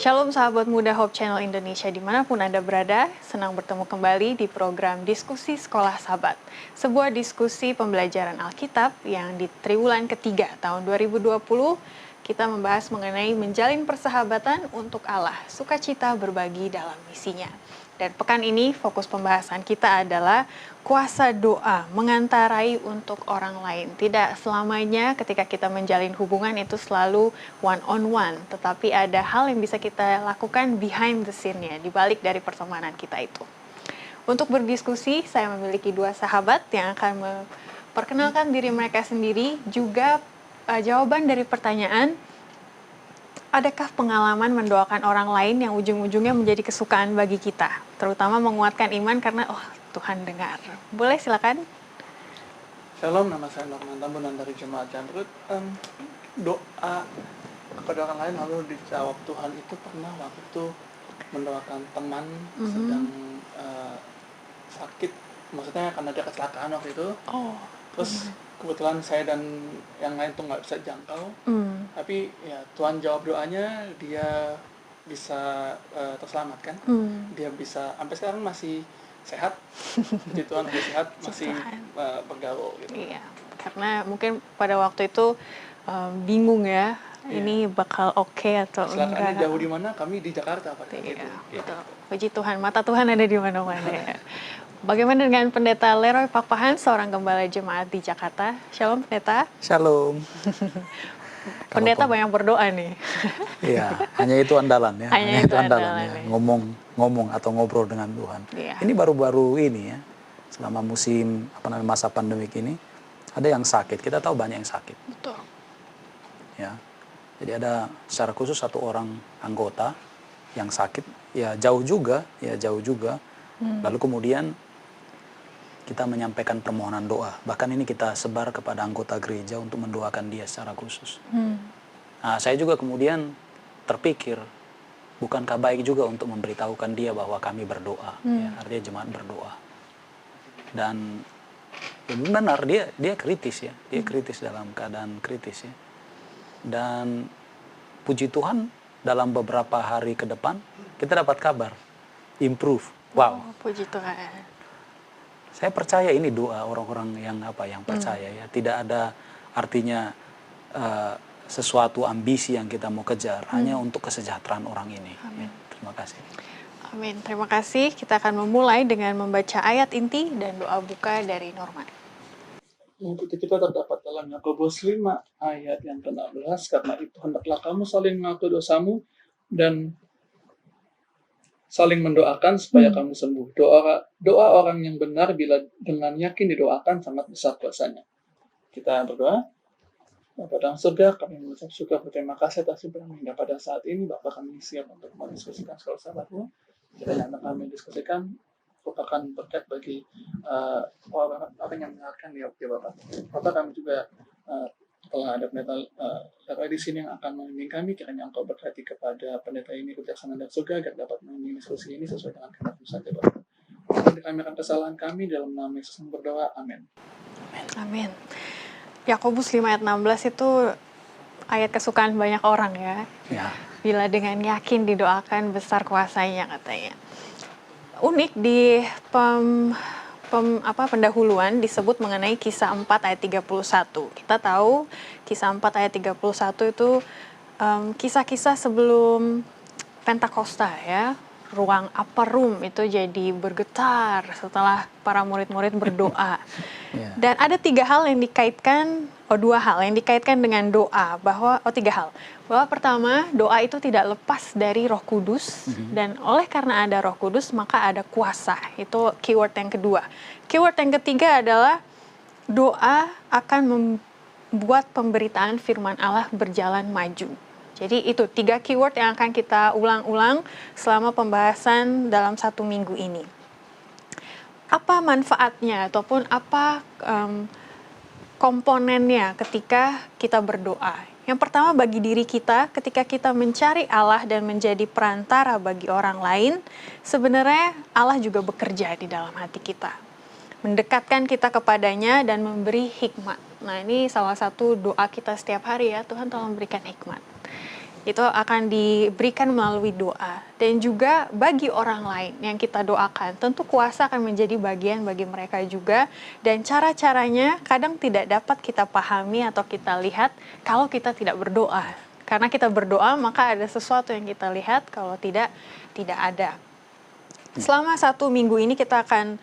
Shalom sahabat muda Hope Channel Indonesia dimanapun Anda berada, senang bertemu kembali di program Diskusi Sekolah Sabat. Sebuah diskusi pembelajaran Alkitab yang di triwulan ketiga tahun 2020, kita membahas mengenai menjalin persahabatan untuk Allah, sukacita berbagi dalam misinya. Dan pekan ini fokus pembahasan kita adalah kuasa doa mengantarai untuk orang lain. Tidak selamanya ketika kita menjalin hubungan itu selalu one on one, tetapi ada hal yang bisa kita lakukan behind the scene-nya, di balik dari pertemanan kita itu. Untuk berdiskusi, saya memiliki dua sahabat yang akan memperkenalkan diri mereka sendiri, juga jawaban dari pertanyaan, adakah pengalaman mendoakan orang lain yang ujung-ujungnya menjadi kesukaan bagi kita? Terutama menguatkan iman karena, Tuhan dengar. Boleh silakan. Shalom, nama saya Norman Tambunan dari Jemaat Jamrut. Doa kepada orang lain lalu dijawab Tuhan itu pernah waktu itu mendoakan teman sedang sakit. Maksudnya karena dia kecelakaan waktu itu. Terus kebetulan saya dan yang lain tuh nggak bisa jangkau. Tapi ya Tuhan jawab doanya, dia bisa terselamatkan. Dia bisa sampai sekarang masih sehat. Jadi Tuhan masih sehat, masih bergaul gitu. Iya, karena mungkin pada waktu itu bingung ya, ini bakal oke atau enggak. Jauh di mana? Kami di Jakarta pada itu. itu. Betul. Puji Tuhan, mata Tuhan ada di mana-mana ya. Bagaimana dengan Pendeta Leroy Pakpahan, seorang gembala jemaat di Jakarta? Shalom Pendeta. Shalom. Pendeta banyak berdoa nih. Iya, hanya itu andalan ya. Hanya itu andalan ya. Ngomong atau ngobrol dengan Tuhan. Iya. Ini baru-baru ini ya, selama musim masa pandemik ini, ada yang sakit. Kita tahu banyak yang sakit. Betul. Ya, jadi ada secara khusus satu orang anggota yang sakit, ya jauh juga. Lalu kemudian kita menyampaikan permohonan doa. Bahkan ini kita sebar kepada anggota gereja untuk mendoakan dia secara khusus. Nah, saya juga kemudian terpikir, bukankah baik juga untuk memberitahukan dia bahwa kami berdoa, ya, artinya jemaat berdoa. Dan ya benar, dia kritis ya, dia kritis dalam keadaan kritis ya. Dan puji Tuhan, dalam beberapa hari ke depan kita dapat kabar improve. Wow. Puji Tuhan. Saya percaya ini doa orang-orang yang percaya ya. Tidak ada artinya sesuatu ambisi yang kita mau kejar, hanya untuk kesejahteraan orang ini. Ya, terima kasih. Amin. Terima kasih. Kita akan memulai dengan membaca ayat inti dan doa buka dari Norman. Mengikuti kita terdapat dalam Yakobus 5 ayat yang ke-16, karena itu hendaklah kamu saling mengaku dosamu dan saling mendoakan supaya kamu sembuh. Doa orang yang benar bila dengan yakin didoakan sangat besar kuasanya. Kita berdoa. Bapa dalam surga, kami mengucap syukur berterima kasih atas hiburan yang pada saat ini. Bapa, kami siap untuk mendiskusikan sekolah sahabatmu. Kiranya kami diskusikan merupakan berkat bagi orang yang mendengarkan ya Bapak. Bapak, kami juga telah ada pendeta di sini yang akan membimbing kami. Kiranya Engkau berkati kepada pendeta ini kebijaksanaan dan surga agar dapat membimbing diskusi ini sesuai dengan kehendak-Mu saja, Bapak. Kami akan kesalahan kami dalam nama Yesus berdoa. Amin. Amin. Yakobus 5 ayat 16 itu ayat kesukaan banyak orang ya. Bila dengan yakin didoakan besar kuasanya katanya. Unik di pendahuluan disebut mengenai kisah 4 ayat 31. Kita tahu kisah 4 ayat 31 itu kisah-kisah sebelum Pentakosta ya. Ruang upper room itu jadi bergetar setelah para murid-murid berdoa. Dan ada dua hal yang dikaitkan dengan doa, tiga hal. Bahwa pertama, doa itu tidak lepas dari Roh Kudus, dan oleh karena ada Roh Kudus maka ada kuasa. Itu keyword yang kedua. Keyword yang ketiga adalah doa akan membuat pemberitaan firman Allah berjalan maju. Jadi itu 3 keyword yang akan kita ulang-ulang selama pembahasan dalam 1 minggu ini. Apa manfaatnya ataupun apa komponennya ketika kita berdoa? Yang pertama, bagi diri kita, ketika kita mencari Allah dan menjadi perantara bagi orang lain, sebenarnya Allah juga bekerja di dalam hati kita. Mendekatkan kita kepadanya dan memberi hikmat. Nah, ini salah satu doa kita setiap hari ya, Tuhan tolong berikan hikmat. itu akan diberikan melalui doa. Dan juga bagi orang lain yang kita doakan, tentu kuasa akan menjadi bagian bagi mereka juga. Dan cara-caranya kadang tidak dapat kita pahami atau kita lihat kalau kita tidak berdoa. Karena kita berdoa maka ada sesuatu yang kita lihat, kalau tidak, tidak ada. Selama 1 minggu ini kita akan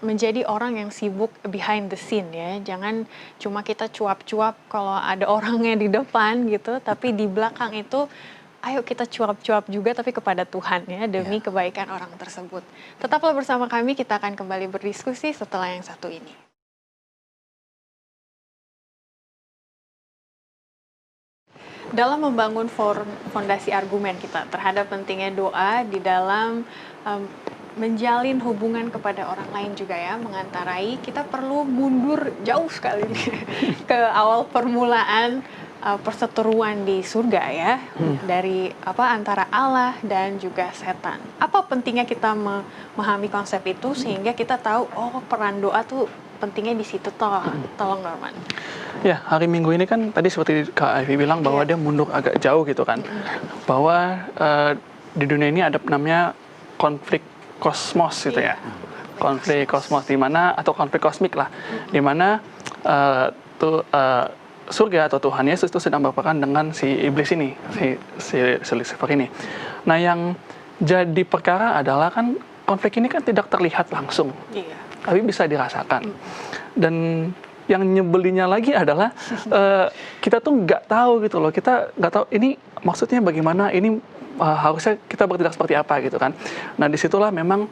menjadi orang yang sibuk behind the scene ya. Jangan cuma kita cuap-cuap kalau ada orangnya di depan gitu, tapi di belakang itu ayo kita cuap-cuap juga tapi kepada Tuhan ya, demi kebaikan orang tersebut. Tetaplah bersama kami, kita akan kembali berdiskusi setelah yang satu ini. Dalam membangun fondasi argumen kita terhadap pentingnya doa di dalam menjalin hubungan kepada orang lain juga ya, mengantarai, kita perlu mundur jauh sekali ke awal permulaan perseteruan di surga ya, dari antara Allah dan juga setan. Apa pentingnya kita memahami konsep itu sehingga kita tahu peran doa tuh pentingnya di situ tolong Norman. Ya, hari Minggu ini kan tadi seperti Kak Ivy bilang bahwa dia mundur agak jauh gitu kan. Bahwa di dunia ini ada namanya konflik kosmos gitu ya. Konflik kosmos di mana, atau konflik kosmik lah. Di mana surga atau Tuhan Yesus itu sedang berperang dengan si iblis ini, si Lucifer ini. Nah, yang jadi perkara adalah kan konflik ini kan tidak terlihat langsung. Tapi bisa dirasakan. Dan yang nyebelinya lagi adalah kita tuh nggak tahu gitu loh, kita nggak tahu ini maksudnya bagaimana, ini harusnya kita bertindak seperti apa gitu kan. Nah, disitulah memang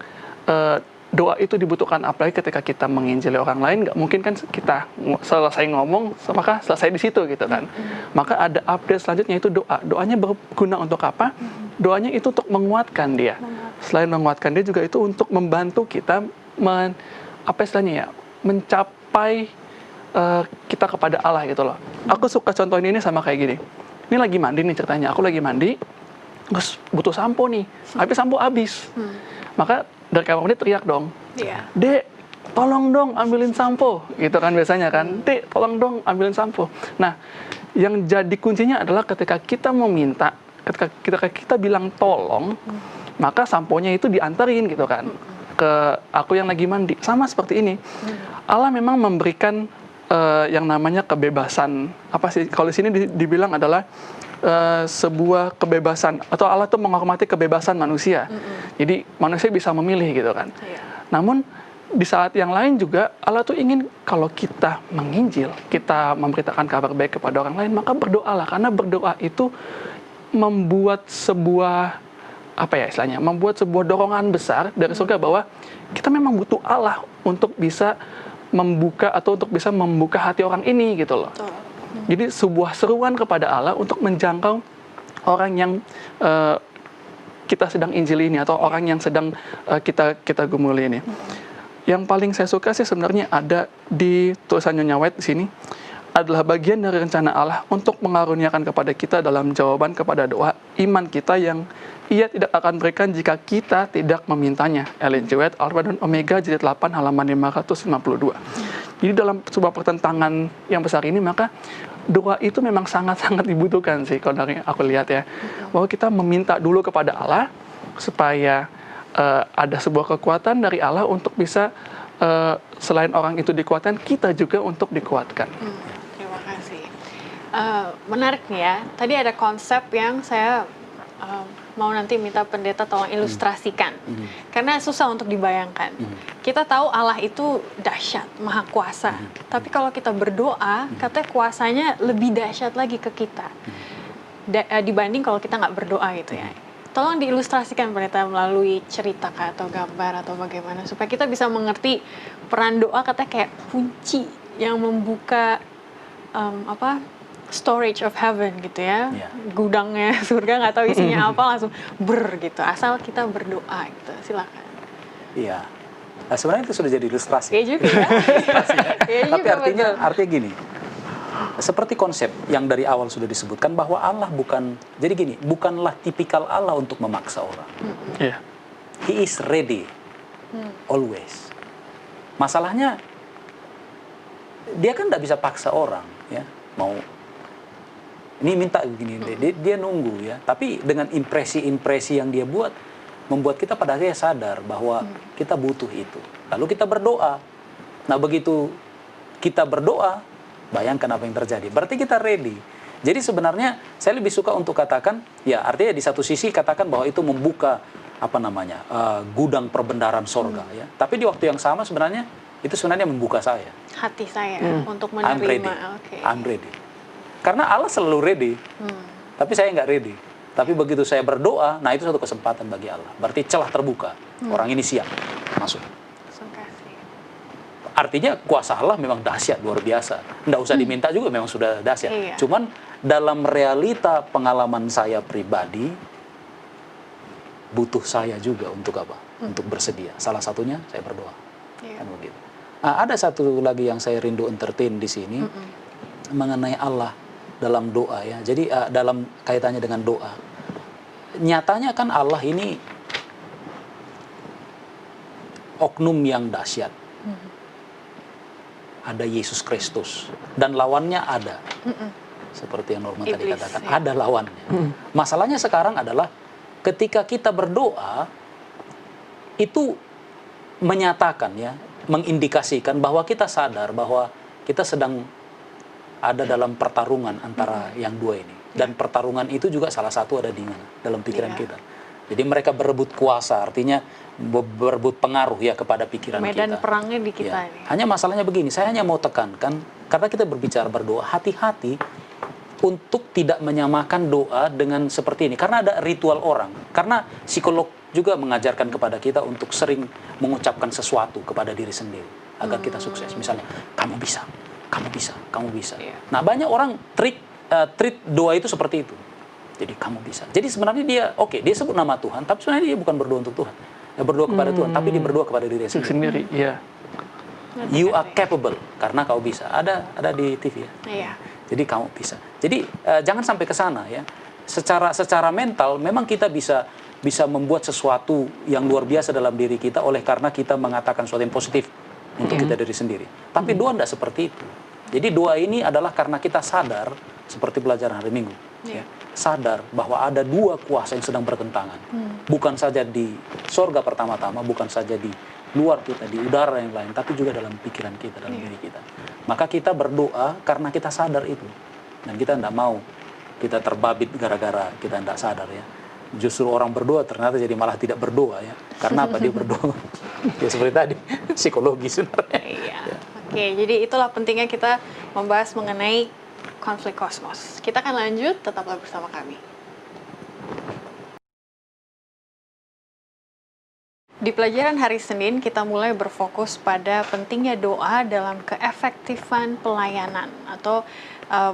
doa itu dibutuhkan, apalagi ketika kita menginjili orang lain. Nggak mungkin kan kita selesai ngomong maka selesai di situ gitu kan. Maka ada update selanjutnya, itu doa. Doanya berguna untuk apa? Doanya itu untuk menguatkan dia. Selain menguatkan dia juga itu untuk membantu kita mencapai kita kepada Allah gitu loh. Aku suka contohin ini sama kayak gini. Ini lagi mandi nih ceritanya. Aku lagi mandi, terus butuh sampo nih. Habis sampo habis. Maka dari kamar mandi teriak dong. Dek, tolong dong ambilin sampo. Gitu kan biasanya kan. Dek, tolong dong ambilin sampo. Nah, yang jadi kuncinya adalah ketika kita meminta, ketika kita bilang tolong, maka samponya itu diantarin gitu kan ke aku yang lagi mandi. Sama seperti ini. Allah memang memberikan yang namanya kebebasan. Apa sih kalau di sini dibilang adalah sebuah kebebasan, atau Allah tuh menghormati kebebasan manusia. Jadi manusia bisa memilih gitu kan. Namun di saat yang lain juga Allah tuh ingin kalau kita menginjil, kita memberitakan kabar baik kepada orang lain, maka berdoalah, karena berdoa itu membuat sebuah membuat sebuah dorongan besar dari surga bahwa kita memang butuh Allah untuk bisa membuka hati orang ini gitu loh. Jadi sebuah seruan kepada Allah untuk menjangkau orang yang kita sedang injili ini, atau orang yang sedang kita gumuli ini. Yang paling saya suka sih sebenarnya ada di tulisan Nyonya White di sini, adalah bagian dari rencana Allah untuk mengaruniakan kepada kita dalam jawaban kepada doa iman kita yang Ia tidak akan berikan jika kita tidak memintanya. Ellen G. White, Alpha dan Omega, jilid 8, halaman 552. Jadi dalam sebuah pertentangan yang besar ini, maka doa itu memang sangat-sangat dibutuhkan sih, kalau dari aku lihat ya. Bahwa kita meminta dulu kepada Allah, supaya ada sebuah kekuatan dari Allah untuk bisa, selain orang itu dikuatkan, kita juga untuk dikuatkan. Terima kasih. Menarik nih ya, tadi ada konsep yang saya mau nanti minta pendeta tolong ilustrasikan. Karena susah untuk dibayangkan. Kita tahu Allah itu dahsyat, maha kuasa. Tapi kalau kita berdoa, katanya kuasanya lebih dahsyat lagi ke kita. Dibanding kalau kita nggak berdoa gitu ya. Tolong diilustrasikan pendeta melalui cerita atau gambar atau bagaimana. Supaya kita bisa mengerti peran doa, katanya kayak kunci yang membuka storage of heaven gitu ya, gudangnya surga, nggak tahu isinya apa, langsung gitu, asal kita berdoa gitu. Silakan. Iya, nah, sebenarnya itu sudah jadi ilustrasi. Iya juga ya. Tapi artinya gini, seperti konsep yang dari awal sudah disebutkan bahwa Allah bukanlah tipikal Allah untuk memaksa orang. He is ready, always. Masalahnya dia kan nggak bisa paksa orang, ya, mau ini minta begini, dia nunggu ya. Tapi dengan impresi-impresi yang dia buat, membuat kita pada akhirnya sadar bahwa kita butuh itu. Lalu kita berdoa. Nah begitu kita berdoa, bayangkan apa yang terjadi. Berarti kita ready. Jadi sebenarnya saya lebih suka untuk katakan, ya artinya di satu sisi katakan bahwa itu membuka gudang perbendaharaan sorga ya. Tapi di waktu yang sama sebenarnya itu sebenarnya membuka saya. Hati saya untuk I'm ready. menerima. I'm ready. Karena Allah selalu ready, tapi saya nggak ready. Tapi begitu saya berdoa, nah itu satu kesempatan bagi Allah. Berarti celah terbuka. Orang ini siap masuk. Terima kasih. Artinya kuasa Allah memang dahsyat, luar biasa. Nggak usah diminta juga, memang sudah dahsyat. Iya. Cuman dalam realita pengalaman saya pribadi, butuh saya juga untuk apa? Untuk bersedia. Salah satunya saya berdoa. Iya. Kan begitu. Nah, ada satu lagi yang saya rindu entertain di sini mengenai Allah dalam doa ya. Jadi dalam kaitannya dengan doa. Nyatanya kan Allah ini oknum yang dahsyat. Ada Yesus Kristus dan lawannya ada. Seperti yang Norma tadi Iblis, katakan, ya. ada lawannya. Masalahnya sekarang adalah ketika kita berdoa itu menyatakan ya, mengindikasikan bahwa kita sadar bahwa kita sedang ada dalam pertarungan antara yang dua ini. Dan pertarungan itu juga salah satu ada di mana? Dalam pikiran kita. Jadi mereka berebut kuasa, artinya berebut pengaruh ya kepada pikiran kita. Medan perangnya di kita ini. Hanya masalahnya begini, saya hanya mau tekankan, karena kita berbicara berdoa, hati-hati untuk tidak menyamakan doa dengan seperti ini. Karena ada ritual orang. Karena psikolog juga mengajarkan kepada kita untuk sering mengucapkan sesuatu kepada diri sendiri agar kita sukses. Misalnya, kamu bisa, kamu bisa, kamu bisa. Nah, banyak orang treat doa itu seperti itu. Jadi kamu bisa. Jadi sebenarnya dia, dia sebut nama Tuhan, tapi sebenarnya dia bukan berdoa untuk Tuhan. Dia berdoa kepada Tuhan, tapi dia berdoa kepada diri sendiri. Iya. You are capable, karena kau bisa. Ada di TV ya. Iya. Jadi kamu bisa. Jadi jangan sampai ke sana ya. Secara mental memang kita bisa membuat sesuatu yang luar biasa dalam diri kita oleh karena kita mengatakan sesuatu yang positif untuk kita diri sendiri. Tapi doa tidak seperti itu. Jadi doa ini adalah karena kita sadar seperti pelajaran hari Minggu. Ya, sadar bahwa ada dua kuasa yang sedang bertentangan. Bukan saja di sorga pertama-tama, bukan saja di luar kita, di udara yang lain, tapi juga dalam pikiran kita, dalam diri kita. Maka kita berdoa karena kita sadar itu. Dan kita tidak mau kita terbabit gara-gara kita tidak sadar ya. Justru orang berdoa ternyata jadi malah tidak berdoa ya. Karena apa? Dia berdoa. Ya seperti tadi, psikologi sebenarnya. Iya. Oke, jadi itulah pentingnya kita membahas mengenai konflik kosmos. Kita akan lanjut, tetaplah bersama kami. Di pelajaran hari Senin, kita mulai berfokus pada pentingnya doa dalam keefektifan pelayanan. Atau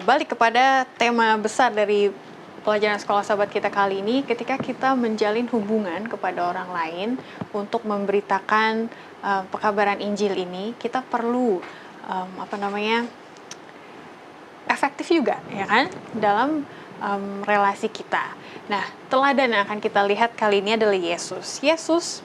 balik kepada tema besar dari pelajaran sekolah sahabat kita kali ini, ketika kita menjalin hubungan kepada orang lain untuk memberitakan pekabaran Injil ini, kita perlu efektif juga, ya kan, dalam relasi kita. Nah, teladan yang akan kita lihat kali ini adalah Yesus. Yesus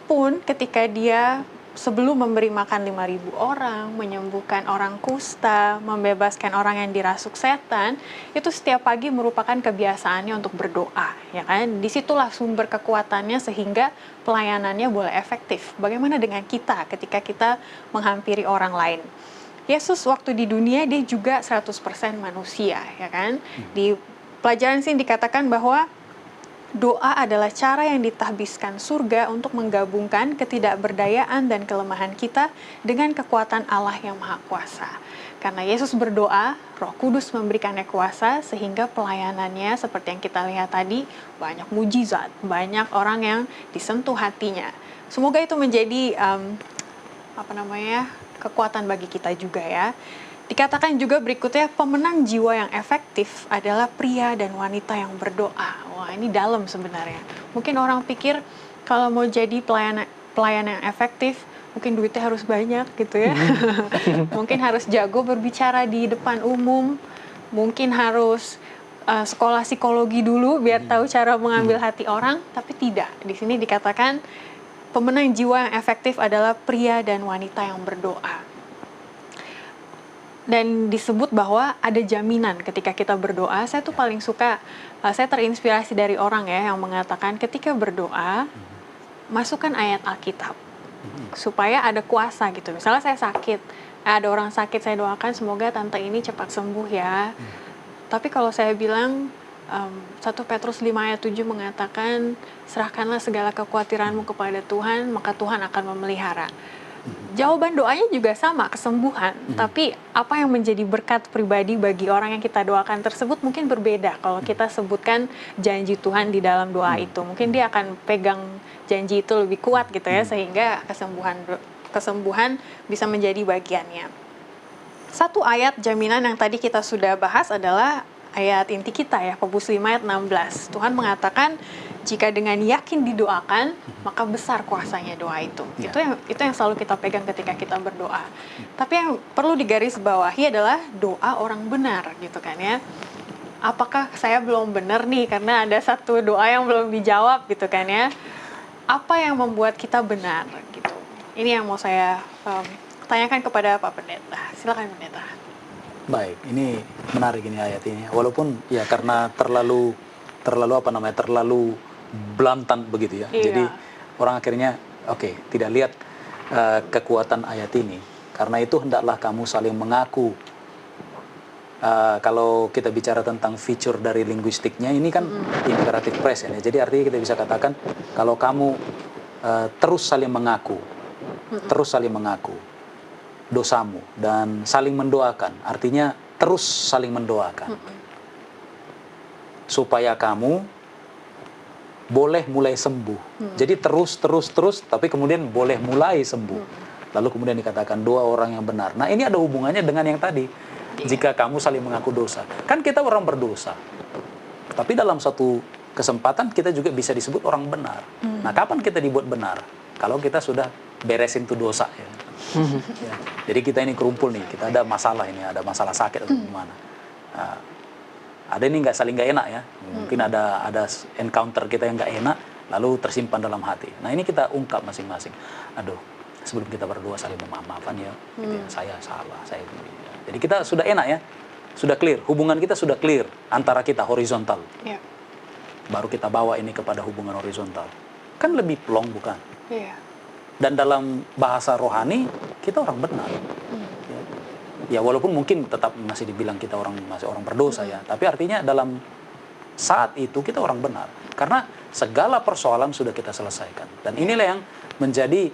pun ketika dia sebelum memberi makan 5.000 orang, menyembuhkan orang kusta, membebaskan orang yang dirasuk setan, itu setiap pagi merupakan kebiasaannya untuk berdoa, ya kan? Disitulah sumber kekuatannya sehingga pelayanannya boleh efektif. Bagaimana dengan kita ketika kita menghampiri orang lain? Yesus waktu di dunia dia juga 100% manusia, ya kan? Di pelajaran sini dikatakan bahwa doa adalah cara yang ditahbiskan surga untuk menggabungkan ketidakberdayaan dan kelemahan kita dengan kekuatan Allah yang Maha Kuasa. Karena Yesus berdoa, Roh Kudus memberikannya kuasa sehingga pelayanannya seperti yang kita lihat tadi banyak mujizat, banyak orang yang disentuh hatinya. Semoga itu menjadi kekuatan bagi kita juga ya. Dikatakan juga berikutnya, pemenang jiwa yang efektif adalah pria dan wanita yang berdoa. Wah, ini dalam sebenarnya. Mungkin orang pikir kalau mau jadi pelayan yang efektif, mungkin duitnya harus banyak gitu ya. Mungkin harus jago berbicara di depan umum. Mungkin harus sekolah psikologi dulu biar tahu cara mengambil hati orang. Tapi tidak. Di sini dikatakan pemenang jiwa yang efektif adalah pria dan wanita yang berdoa. Dan disebut bahwa ada jaminan ketika kita berdoa. Saya tuh paling suka, saya terinspirasi dari orang ya yang mengatakan ketika berdoa, masukkan ayat Alkitab. Supaya ada kuasa gitu. Misalnya saya sakit, ada orang sakit, saya doakan semoga tante ini cepat sembuh ya. Tapi kalau saya bilang, 1 Petrus 5 ayat 7 mengatakan, serahkanlah segala kekhawatiranmu kepada Tuhan, maka Tuhan akan memelihara. Jawaban doanya juga sama, kesembuhan. Tapi apa yang menjadi berkat pribadi bagi orang yang kita doakan tersebut mungkin berbeda. Kalau kita sebutkan janji Tuhan di dalam doa itu, mungkin dia akan pegang janji itu lebih kuat gitu ya, sehingga kesembuhan bisa menjadi bagiannya. Satu ayat jaminan yang tadi kita sudah bahas adalah ayat inti kita ya, Yakobus 5 ayat 16. Tuhan mengatakan, jika dengan yakin didoakan, maka besar kuasanya doa itu. Ya. Itu yang selalu kita pegang ketika kita berdoa. Tapi yang perlu digarisbawahi adalah doa orang benar gitu kan ya. Apakah saya belum benar nih karena ada satu doa yang belum dijawab gitu kan ya. Apa yang membuat kita benar gitu. Ini yang mau saya tanyakan kepada Pak Pendeta. Silakan Pendeta. Baik, ini menarik ini ayat ini. Walaupun ya karena terlalu belantan begitu ya. Iya. Jadi orang akhirnya tidak lihat kekuatan ayat ini. Karena itu hendaklah kamu saling mengaku. Kalau kita bicara tentang feature dari linguistiknya, ini kan imperative present ya. Jadi artinya kita bisa katakan kalau kamu terus saling mengaku dosamu dan saling mendoakan, artinya terus saling mendoakan supaya kamu boleh mulai sembuh. Jadi terus, tapi kemudian boleh mulai sembuh. Lalu kemudian dikatakan 2 orang yang benar. Nah ini ada hubungannya dengan yang tadi. Jika kamu saling mengaku dosa. Kan kita orang berdosa. Tapi dalam satu kesempatan kita juga bisa disebut orang benar. Nah kapan kita dibuat benar? Kalau kita sudah beresin tuh dosa ya. Ya. Jadi kita ini kerumpul nih, kita ada masalah ini, ada masalah sakit atau gimana. Ada ini saling nggak enak ya. Mungkin ada encounter kita yang nggak enak, lalu tersimpan dalam hati. Nah ini kita ungkap masing-masing. Aduh, sebelum kita berdoa saling memaafkan ya. Gitu ya. Saya salah, saya begini. Jadi kita sudah enak ya, sudah clear. Hubungan kita sudah clear antara kita horizontal. Ya. Baru kita bawa ini kepada hubungan horizontal. Kan lebih plong bukan? Iya. Dan dalam bahasa rohani kita orang benar. Ya walaupun mungkin tetap masih dibilang kita masih orang berdosa ya, tapi artinya dalam saat itu kita orang benar karena segala persoalan sudah kita selesaikan. Dan inilah yang menjadi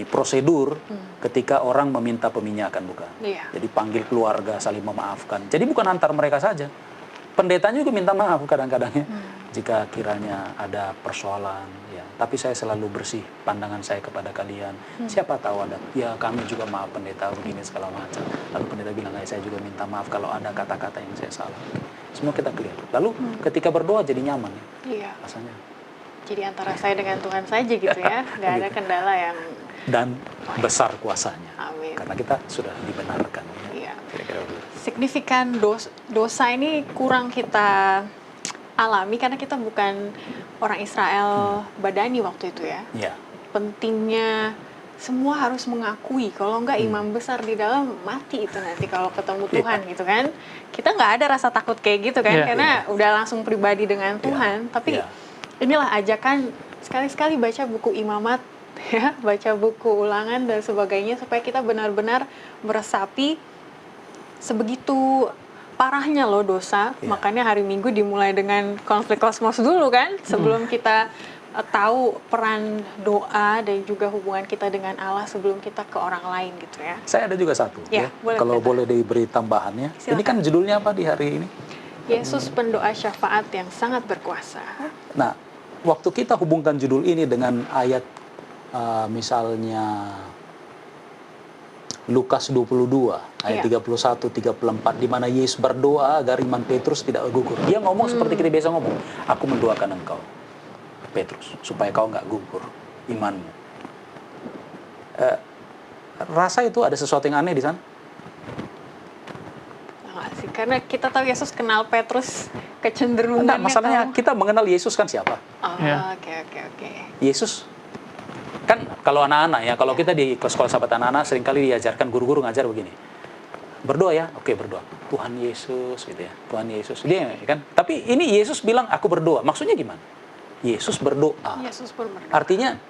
prosedur ketika orang meminta peminyakan bukan. Iya. Jadi panggil keluarga saling memaafkan. Jadi bukan antar mereka saja. Pendetanya juga minta maaf kadang-kadang ya. Jika kiranya ada persoalan ya, tapi saya selalu bersih pandangan saya kepada kalian. Siapa tahu ada, ya kami juga maaf pendeta begini segala macam. Lalu pendeta bilang, saya juga minta maaf kalau ada kata-kata yang saya salah. Semua kita clear. Lalu ketika berdoa jadi nyaman ya, Iya. rasanya. Jadi antara saya dengan Tuhan saja gitu ya, nggak ada kendala yang. Dan besar kuasanya. Amin. Karena kita sudah dibenarkan. Ya. Iya. Kira-kira begitu. Signifikan dosa ini kurang kita alami karena kita bukan orang Israel badani waktu itu ya. Ya. Pentingnya semua harus mengakui, kalau enggak imam besar di dalam mati itu nanti kalau ketemu Tuhan gitu kan. Kita nggak ada rasa takut kayak gitu kan, karena udah langsung pribadi dengan Tuhan. Tapi inilah ajakan sekali-sekali baca buku imamat ya, baca buku ulangan dan sebagainya supaya kita benar-benar meresapi sebegitu parahnya loh dosa. Makanya hari Minggu dimulai dengan konflik kosmos dulu kan, sebelum kita tahu peran doa dan juga hubungan kita dengan Allah sebelum kita ke orang lain gitu ya. Saya ada juga satu ya. Kalau boleh diberi tambahannya. Silakan. Ini kan judulnya apa di hari ini? Yesus pendoa syafaat yang sangat berkuasa. Nah, waktu kita hubungkan judul ini dengan ayat misalnya Lukas 22 ayat 31 34 di mana Yesus berdoa agar iman Petrus tidak gugur. Dia ngomong seperti kita biasa ngomong, aku mendoakan engkau Petrus supaya kau nggak gugur imanmu. Rasa itu ada sesuatu yang aneh di sana? Enggak sih, karena kita tahu Yesus kenal Petrus kecenderungannya. Enggak, masalahnya kita mengenal Yesus kan siapa? Oke. Yesus kan kalau anak-anak ya, kalau kita di sekolah sahabat anak-anak seringkali diajarkan guru-guru ngajar begini. berdoa ya, oke berdoa. Tuhan Yesus gitu ya, Tuhan Yesus. Dia kan, tapi ini Yesus bilang aku berdoa. Maksudnya gimana? Yesus berdoa. Yesus pun berdoa. Artinya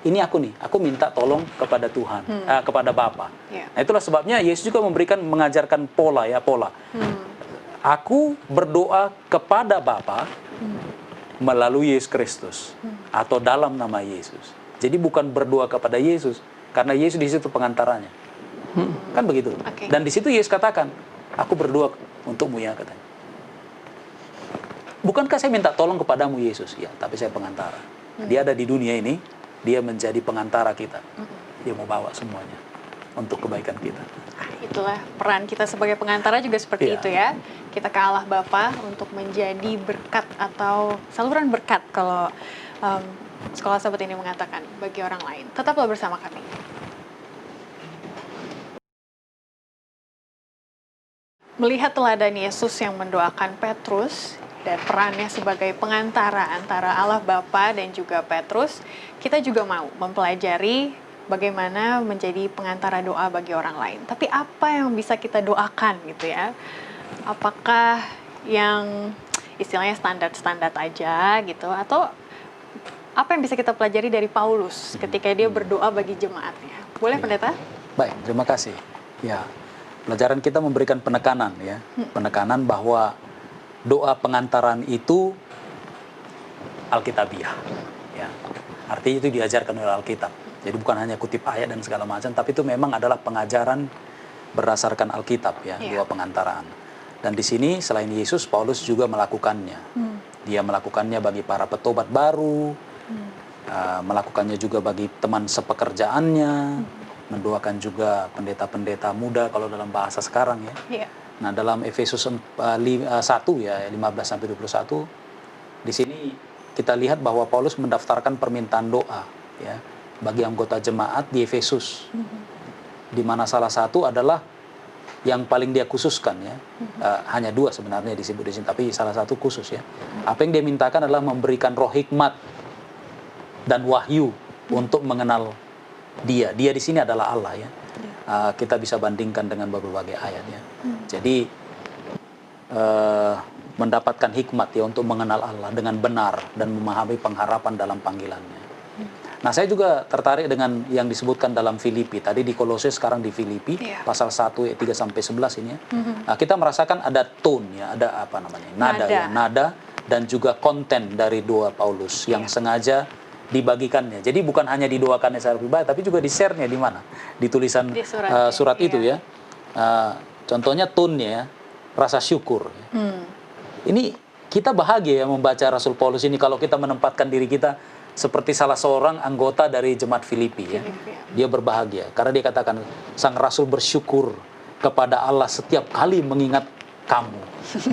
ini aku nih, aku minta tolong kepada Tuhan, kepada Bapa. Ya. Nah, itulah sebabnya Yesus juga mengajarkan pola. Aku berdoa kepada Bapa melalui Yesus Kristus atau dalam nama Yesus. Jadi bukan berdoa kepada Yesus, karena Yesus di situ pengantaranya. Kan begitu. Oke. Dan di situ Yesus katakan, aku berdoa untukmu ya katanya. Bukankah saya minta tolong kepadamu Yesus? Ya, tapi saya pengantara. Dia ada di dunia ini, dia menjadi pengantara kita. Dia mau bawa semuanya untuk kebaikan kita. Itulah peran kita sebagai pengantara juga seperti Iya. itu ya. Kita ke Allah Bapa untuk menjadi berkat atau saluran berkat kalau Sekolah Sahabat ini mengatakan bagi orang lain. Tetaplah bersama kami. Melihat teladan Yesus yang mendoakan Petrus dan perannya sebagai pengantara antara Allah Bapa dan juga Petrus, kita juga mau mempelajari bagaimana menjadi pengantara doa bagi orang lain. Tapi apa yang bisa kita doakan gitu ya? Apakah yang istilahnya standar-standar aja gitu, atau apa yang bisa kita pelajari dari Paulus ketika dia berdoa bagi jemaatnya? Boleh, Pendeta? Baik, terima kasih. Ya, pelajaran kita memberikan penekanan ya, penekanan bahwa doa pengantaran itu Alkitabiah. Ya, artinya itu diajarkan oleh Alkitab. Jadi bukan hanya kutip ayat dan segala macam, tapi itu memang adalah pengajaran berdasarkan Alkitab ya, doa pengantaraan. Dan di sini selain Yesus, Paulus juga melakukannya. Dia melakukannya bagi para petobat baru, melakukannya juga bagi teman sepekerjaannya, mendoakan juga pendeta-pendeta muda kalau dalam bahasa sekarang ya. Iya. Nah, dalam Efesus 1 ya 15 sampai 21 di sini kita lihat bahwa Paulus mendaftarkan permintaan doa ya bagi anggota jemaat di Efesus. Di mana salah satu adalah yang paling dia khususkan ya. Hanya dua sebenarnya disebut di sini, tapi salah satu khusus ya. Apa yang dia mintakan adalah memberikan roh hikmat dan wahyu untuk mengenal dia. Dia di sini adalah Allah ya. Kita bisa bandingkan dengan berbagai ayat ya. Jadi mendapatkan hikmat ya untuk mengenal Allah dengan benar dan memahami pengharapan dalam panggilannya. Nah, saya juga tertarik dengan yang disebutkan dalam Filipi. Tadi di Kolose, sekarang di Filipi, pasal 1 ayat 3 sampai 11 ini ya. Kita merasakan ada tone ya, ada apa namanya? Nada dan juga konten dari doa Paulus yang sengaja dibagikannya. Jadi bukan hanya didoakannya secara pribadi, tapi juga di-share-nya di mana? Di tulisan Di surat itu ya. Contohnya tone-nya ya, rasa syukur. Ini kita bahagia ya membaca Rasul Paulus ini kalau kita menempatkan diri kita seperti salah seorang anggota dari jemaat Filipi ya. Dia berbahagia karena dia katakan sang rasul bersyukur kepada Allah setiap kali mengingat kamu,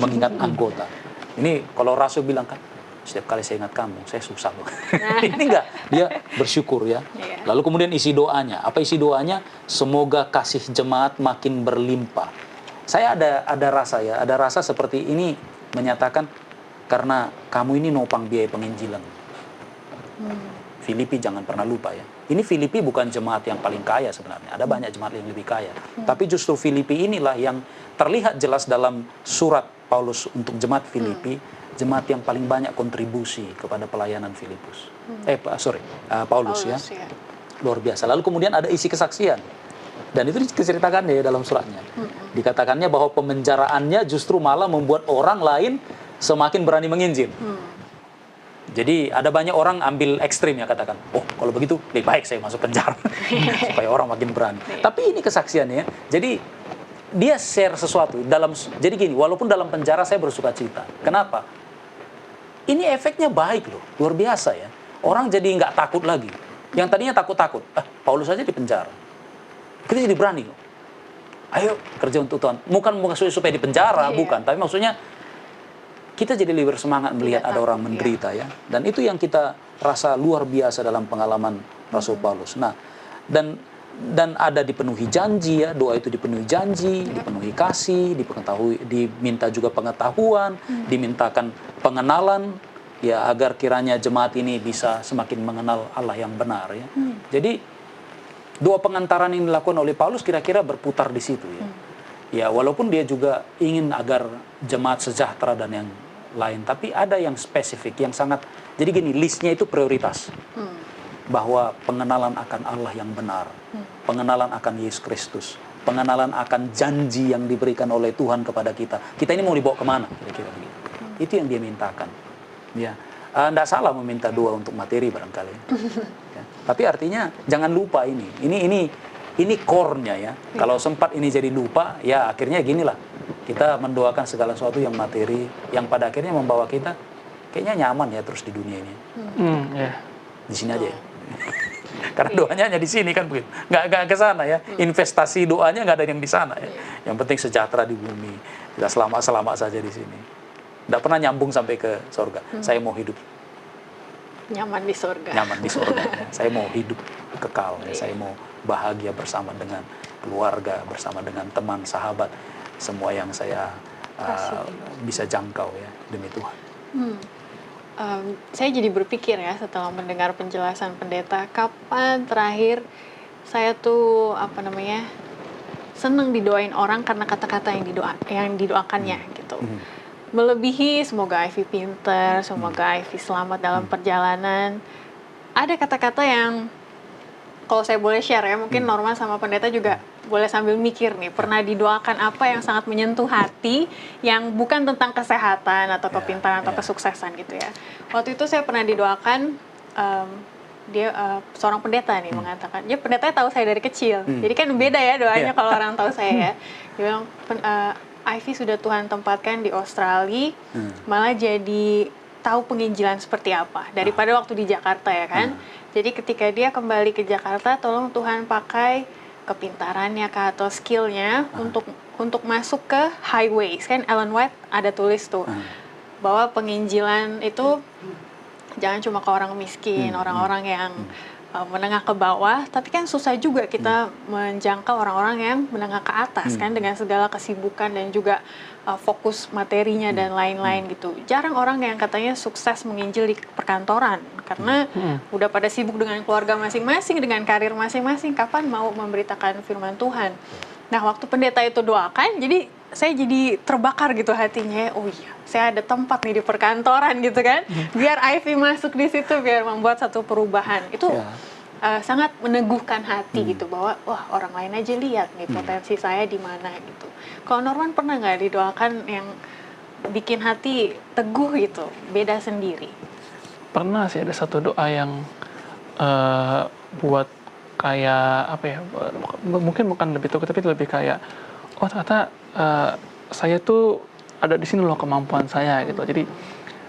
mengingat anggota. Ini kalau rasul bilang kan setiap kali saya ingat kamu, saya susah loh. Ini enggak, dia bersyukur ya. Lalu kemudian isi doanya, apa isi doanya? Semoga kasih jemaat makin berlimpah. Saya ada rasa ya, ada rasa seperti ini menyatakan karena kamu ini nopang biaya penginjilan. Filipi jangan pernah lupa ya. Ini Filipi bukan jemaat yang paling kaya sebenarnya. Ada banyak jemaat yang lebih kaya. Tapi justru Filipi inilah yang terlihat jelas dalam surat Paulus untuk jemaat Filipi, jemaat yang paling banyak kontribusi kepada pelayanan Filipus. Paulus ya. Luar biasa. Lalu kemudian ada isi kesaksian. Dan itu diceritakan ya dalam suratnya. Dikatakannya bahwa pemenjaraannya justru malah membuat orang lain semakin berani menginjil. Jadi ada banyak orang ambil ekstrim ya, katakan, oh kalau begitu lebih baik saya masuk penjara supaya orang makin berani. Tapi ini kesaksiannya. Jadi dia share sesuatu dalam. Jadi gini, walaupun dalam penjara saya bersuka cita. Kenapa? Ini efeknya baik loh, luar biasa ya. Orang jadi nggak takut lagi. Yang tadinya takut-takut, Paulus aja di penjara. Kita jadi berani loh. Ayo kerja untuk Tuhan. Bukan supaya di penjara, bukan. Tapi maksudnya kita jadi lebih bersemangat melihat ada orang menderita ya. Dan itu yang kita rasa luar biasa dalam pengalaman Rasul Paulus. Nah, dan ada dipenuhi janji ya, doa itu dipenuhi janji, dipenuhi kasih, diminta juga pengetahuan, dimintakan pengenalan ya agar kiranya jemaat ini bisa semakin mengenal Allah yang benar ya. Jadi doa pengantaran yang dilakukan oleh Paulus kira-kira berputar di situ ya. Ya, walaupun dia juga ingin agar jemaat sejahtera dan yang lain, tapi ada yang spesifik, yang sangat, jadi gini, listnya itu prioritas. Bahwa pengenalan akan Allah yang benar, pengenalan akan Yesus Kristus, pengenalan akan janji yang diberikan oleh Tuhan kepada kita. Kita ini mau dibawa kemana? Kira-kira begitu. Itu yang dia mintakan. Ya, nggak salah meminta doa untuk materi barangkali. Ya. Tapi artinya jangan lupa ini. Ini core-nya ya. Kalau sempat ini jadi lupa, ya akhirnya ginilah. Kita mendoakan segala sesuatu yang materi, yang pada akhirnya membawa kita kayaknya nyaman ya terus di dunia ini. Di sini aja ya. Karena doanya hanya di sini kan begitu. Nggak ke sana ya. Investasi doanya nggak ada yang di sana ya. Yang penting sejahtera di bumi. Kita selamat saja di sini. Nggak pernah nyambung sampai ke surga. Saya mau hidup Nyaman di surga. nyaman di surga. Ya. Saya mau hidup kekal. Ya. Saya mau bahagia bersama dengan keluarga, bersama dengan teman, sahabat, semua yang saya bisa jangkau ya demi Tuhan. Saya jadi berpikir ya setelah mendengar penjelasan pendeta, kapan terakhir saya tuh seneng didoain orang karena kata-kata yang didoakannya gitu. Melebihi semoga Ivy pinter, semoga Ivy selamat dalam perjalanan. Ada kata-kata yang kalau saya boleh share ya, mungkin Norma sama pendeta juga boleh sambil mikir nih, pernah didoakan apa yang sangat menyentuh hati, yang bukan tentang kesehatan atau kepintaran atau kesuksesan gitu ya. Waktu itu saya pernah didoakan, dia seorang pendeta nih mengatakan, dia pendetanya tahu saya dari kecil, jadi kan beda ya doanya kalau orang tahu saya ya. Dia bilang, Ivy sudah Tuhan tempatkan di Australia, malah jadi tahu penginjilan seperti apa daripada waktu di Jakarta ya kan. Jadi ketika dia kembali ke Jakarta, tolong Tuhan pakai kepintarannya atau skillnya untuk masuk ke highways. Kan Ellen White ada tulis tuh bahwa penginjilan itu jangan cuma ke orang miskin, orang-orang yang menengah ke bawah, tapi kan susah juga kita menjangkau orang-orang yang menengah ke atas kan dengan segala kesibukan dan juga fokus materinya dan lain-lain gitu. Jarang orang yang katanya sukses menginjil di perkantoran karena udah pada sibuk dengan keluarga masing-masing, dengan karir masing-masing, kapan mau memberitakan firman Tuhan. Nah, waktu pendeta itu doakan, jadi saya jadi terbakar gitu hatinya. Oh iya, saya ada tempat nih di perkantoran gitu kan. Biar Ivy masuk di situ, biar membuat satu perubahan. Itu sangat meneguhkan hati gitu, bahwa wah orang lain aja lihat nih potensi saya di mana gitu. Kalau Norman pernah nggak didoakan yang bikin hati teguh gitu, beda sendiri? Pernah sih, ada satu doa yang buat kayak mungkin bukan lebih teguh, tapi lebih kayak ternyata saya tuh ada di sini loh kemampuan saya gitu. Jadi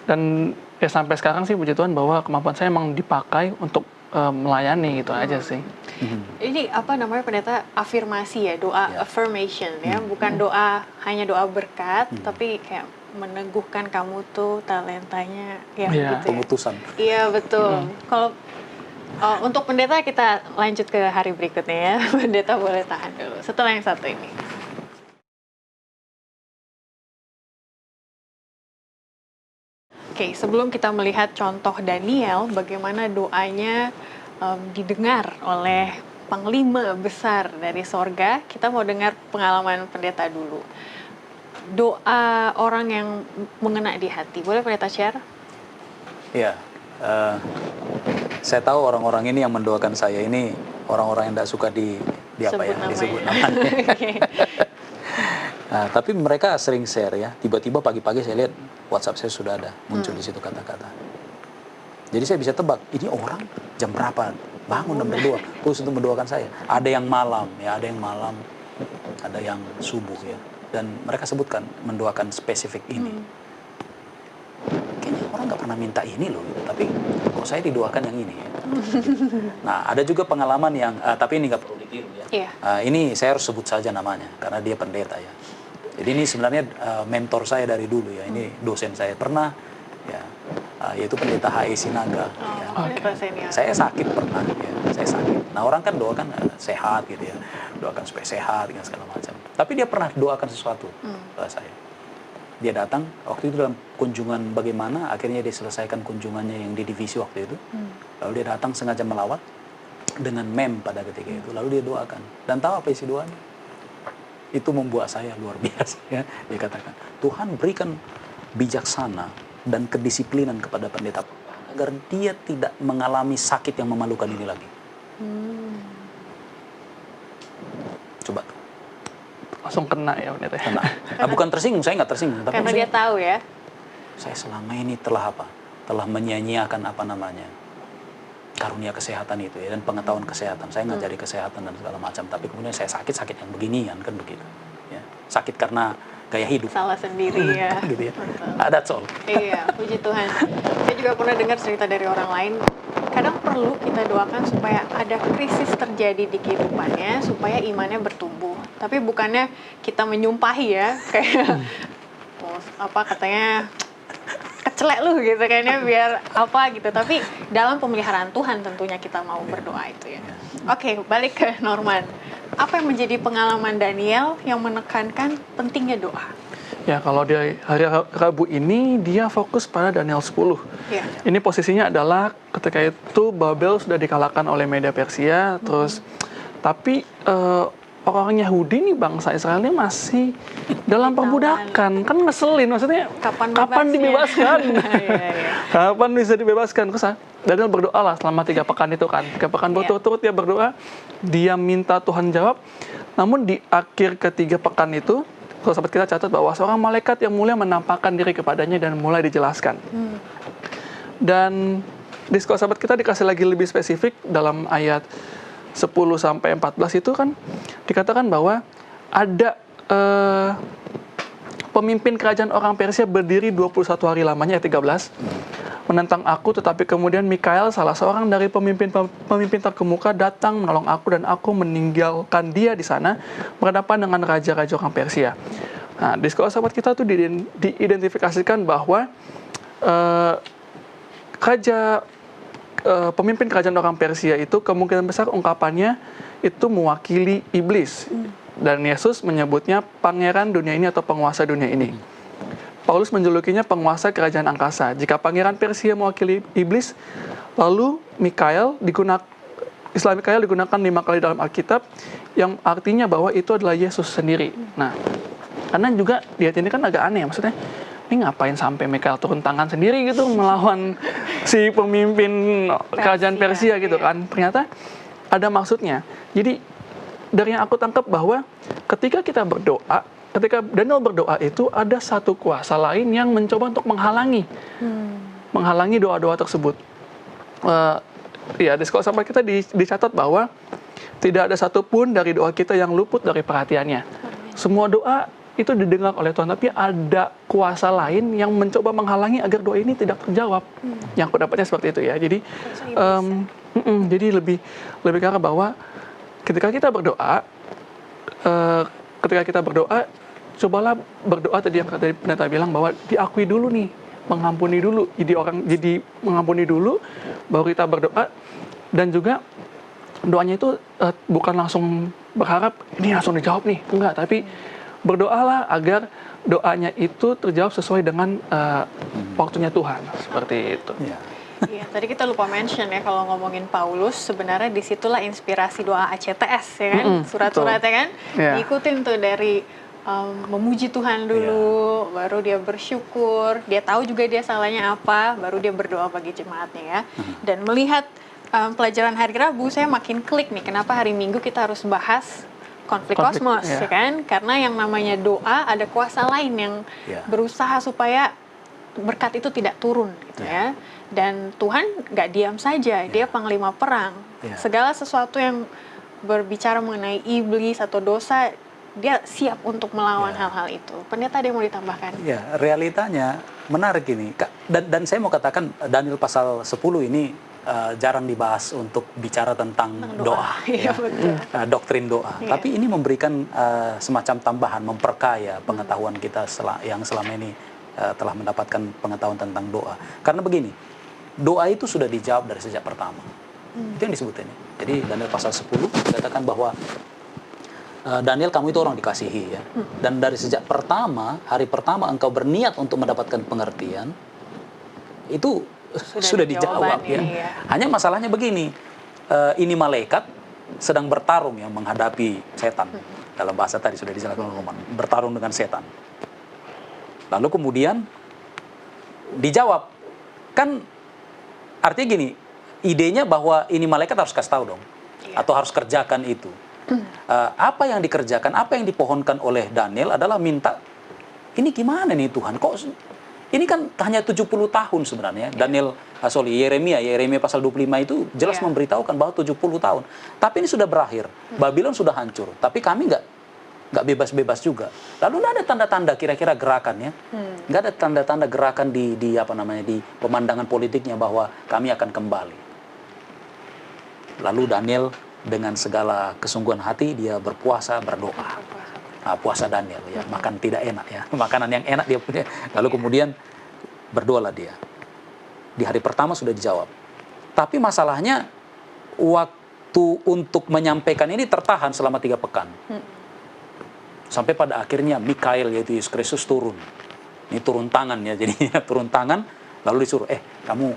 dan ya sampai sekarang sih puji Tuhan bahwa kemampuan saya emang dipakai untuk melayani gitu aja sih. Ini pendeta, afirmasi ya, doa affirmation ya, bukan doa hanya doa berkat, tapi kayak meneguhkan kamu tuh talentanya ya gitu. Pengutusan. Iya betul. Kalau untuk pendeta kita lanjut ke hari berikutnya ya. Pendeta boleh tahan dulu setelah yang satu ini. Oke, sebelum kita melihat contoh Daniel, bagaimana doanya didengar oleh Panglima besar dari sorga, kita mau dengar pengalaman pendeta dulu. Doa orang yang mengena di hati, boleh pendeta share? Iya, saya tahu orang-orang ini yang mendoakan saya ini orang-orang yang tidak suka disebut namanya. Nah, tapi mereka sering share ya. Tiba-tiba pagi-pagi saya lihat WhatsApp saya sudah ada muncul di situ kata-kata. Jadi saya bisa tebak ini orang jam berapa bangun dan berdoa khusus untuk mendoakan saya. Ada yang malam ya, ada yang subuh ya. Dan mereka sebutkan mendoakan spesifik ini. Kayaknya orang nggak pernah minta ini loh, tapi kok saya didoakan yang ini ya. Nah, ada juga pengalaman yang tapi ini nggak perlu ditiru ya. Ini saya harus sebut saja namanya karena dia pendeta ya. Jadi ini sebenarnya mentor saya dari dulu ya. Ini dosen saya pernah ya, yaitu pendeta H.E. Sinaga. Saya sakit pernah ya. Saya sakit. Nah, orang kan doakan sehat gitu ya. Doakan supaya sehat dengan segala macam. Tapi dia pernah doakan sesuatu pada saya. Dia datang waktu itu dalam kunjungan bagaimana, akhirnya dia selesaikan kunjungannya yang di divisi waktu itu. Lalu dia datang sengaja melawat dengan mem pada ketika itu. Lalu dia doakan. Dan tahu apa isi doanya? Itu membuat saya luar biasa ya. Dia katakan, Tuhan berikan bijaksana dan kedisiplinan kepada pendeta agar dia tidak mengalami sakit yang memalukan ini lagi. Coba tuh. Langsung kena ya pendeta. Kena. Bukan tersinggung, saya nggak tersinggung. Tapi Karena dia tahu ya. saya selama ini telah apa? Telah menyia-nyiakan apa namanya? Karunia kesehatan itu ya, dan pengetahuan kesehatan. Saya ngajari kesehatan dan segala macam, tapi kemudian saya sakit yang beginian kan begitu. Ya. Sakit karena gaya hidup. Salah sendiri ya. Gitu ya. Betul. That's all. Iya, puji Tuhan. Saya juga pernah dengar cerita dari orang lain. Kadang perlu kita doakan supaya ada krisis terjadi di kehidupannya, supaya imannya bertumbuh. Tapi bukannya kita menyumpahi ya, kayak apa katanya kecelek lu gitu kan ya, biar apa gitu. Tapi dalam pemeliharaan Tuhan tentunya kita mau berdoa itu ya. Oke, balik ke Norman. Apa yang menjadi pengalaman Daniel yang menekankan pentingnya doa? Ya, kalau di hari Rabu ini dia fokus pada Daniel 10. Ya. Ini posisinya adalah ketika itu Babel sudah dikalahkan oleh Media Persia, terus tapi orang Yahudi nih, bangsa Israel ini masih dalam perbudakan. Kan ngeselin, maksudnya kapan dibebaskan? Kapan bisa dibebaskan? Terus Daniel berdoa lah selama 3 pekan itu kan. 3 pekan berturut-turut dia berdoa, dia minta Tuhan jawab. Namun di akhir ketiga pekan itu, kalau sahabat kita catat bahwa seorang malaikat yang mulia menampakkan diri kepadanya dan mulai dijelaskan. Dan di sekolah sahabat kita dikasih lagi lebih spesifik dalam ayat 10-14 itu kan dikatakan bahwa ada pemimpin kerajaan orang Persia berdiri 21 hari lamanya, ayat 13, menentang aku, tetapi kemudian Mikael, salah seorang dari pemimpin terkemuka, datang menolong aku dan aku meninggalkan dia di sana berhadapan dengan raja-raja orang Persia. Nah, di sekolah sahabat kita tuh diidentifikasikan bahwa pemimpin kerajaan orang Persia itu kemungkinan besar ungkapannya itu mewakili iblis. Dan Yesus menyebutnya pangeran dunia ini atau penguasa dunia ini. Paulus menjulukinya penguasa kerajaan angkasa. Jika pangeran Persia mewakili iblis, lalu istilah Mikael digunakan 5 kali dalam Alkitab, yang artinya bahwa itu adalah Yesus sendiri. Nah, karena juga di ayat ini kan agak aneh, maksudnya ini ngapain sampai Mikael turun tangan sendiri gitu melawan si pemimpin kerajaan Persia gitu kan. Ternyata ada maksudnya. Jadi dari yang aku tangkap bahwa ketika kita berdoa, ketika Daniel berdoa itu ada satu kuasa lain yang mencoba untuk menghalangi doa-doa tersebut. Ya, di sekolah sahabat kita dicatat bahwa tidak ada satupun dari doa kita yang luput dari perhatiannya. Semua doa itu didengar oleh Tuhan, tapi ada kuasa lain yang mencoba menghalangi agar doa ini tidak terjawab. Yang aku dapatnya seperti itu ya. Jadi, jadi lebih ke arah bahwa ketika kita berdoa, cobalah berdoa tadi yang tadi pendeta bilang bahwa diakui dulu nih, mengampuni dulu. Jadi mengampuni dulu, baru kita berdoa. Dan juga doanya itu bukan langsung berharap ini langsung dijawab nih, enggak. Tapi berdoalah agar doanya itu terjawab sesuai dengan waktunya Tuhan, seperti itu. Iya, tadi kita lupa mention ya, kalau ngomongin Paulus, sebenarnya disitulah inspirasi doa ACTS ya kan, surat-suratnya kan, diikutin tuh dari memuji Tuhan dulu, baru dia bersyukur, dia tahu juga dia salahnya apa, baru dia berdoa bagi jemaatnya ya. Dan melihat pelajaran hari Rabu, saya makin klik nih, kenapa hari Minggu kita harus bahas konflik kosmos, ya kan? Karena yang namanya doa ada kuasa lain yang berusaha supaya berkat itu tidak turun, gitu ya. Dan Tuhan nggak diam saja, dia panglima perang. Segala sesuatu yang berbicara mengenai iblis atau dosa, dia siap untuk melawan hal-hal itu. Pendeta, ada yang mau ditambahkan? Ya, realitanya menarik ini. Dan saya mau katakan Daniel pasal 10 ini jarang dibahas untuk bicara tentang doa, ya, doktrin doa. Tapi ini memberikan semacam tambahan, memperkaya pengetahuan kita yang selama ini telah mendapatkan pengetahuan tentang doa. Karena begini, doa itu sudah dijawab dari sejak pertama. Itu yang disebutnya. Jadi Daniel pasal 10 dikatakan bahwa Daniel, kamu itu orang dikasihi ya. Dan dari sejak hari pertama engkau berniat untuk mendapatkan pengertian, itu sudah dijawab ya. Hanya masalahnya begini, ini malaikat sedang bertarung ya menghadapi setan. dalam bahasa tadi sudah dijelaskan Roman, bertarung dengan setan. Lalu kemudian dijawab, kan artinya gini, idenya bahwa ini malaikat harus kasih tahu dong, atau harus kerjakan itu. Apa yang dikerjakan, apa yang dipohonkan oleh Daniel adalah minta, ini gimana nih Tuhan, kok ini kan hanya 70 tahun sebenarnya. Yeremia pasal 25 itu jelas memberitahukan bahwa 70 tahun. Tapi ini sudah berakhir. Babylon sudah hancur. Tapi kami nggak bebas-bebas juga. Lalu nggak ada tanda-tanda kira-kira gerakannya. Nggak ada tanda-tanda gerakan di pemandangan politiknya bahwa kami akan kembali. Lalu Daniel dengan segala kesungguhan hati dia berpuasa, berdoa. Puasa Daniel ya, makan tidak enak ya, makanan yang enak dia punya. Lalu kemudian berdoalah dia. Di hari pertama sudah dijawab. Tapi masalahnya waktu untuk menyampaikan ini tertahan selama 3 pekan. Sampai pada akhirnya Mikael, yaitu Yesus Kristus, turun. Ini turun tangan ya, jadinya turun tangan lalu disuruh, kamu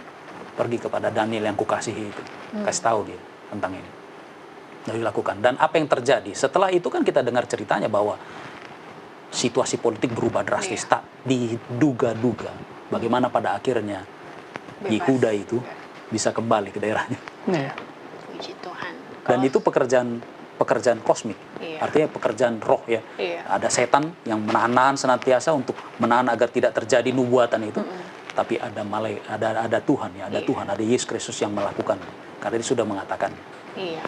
pergi kepada Daniel yang kukasihi itu, kasih tahu dia tentang ini. Lalu dilakukan. Dan apa yang terjadi? Setelah itu kan kita dengar ceritanya bahwa situasi politik berubah drastis. Tak diduga-duga bagaimana pada akhirnya Yehuda itu bisa kembali ke daerahnya. Puji Tuhan. Dan itu pekerjaan kosmik. Artinya pekerjaan roh ya. Ada setan yang menahan senantiasa untuk menahan agar tidak terjadi nubuatan itu. Tapi ada Tuhan ya, ada Tuhan, ada Yesus Kristus yang melakukan. Karena dia sudah mengatakan. Iya,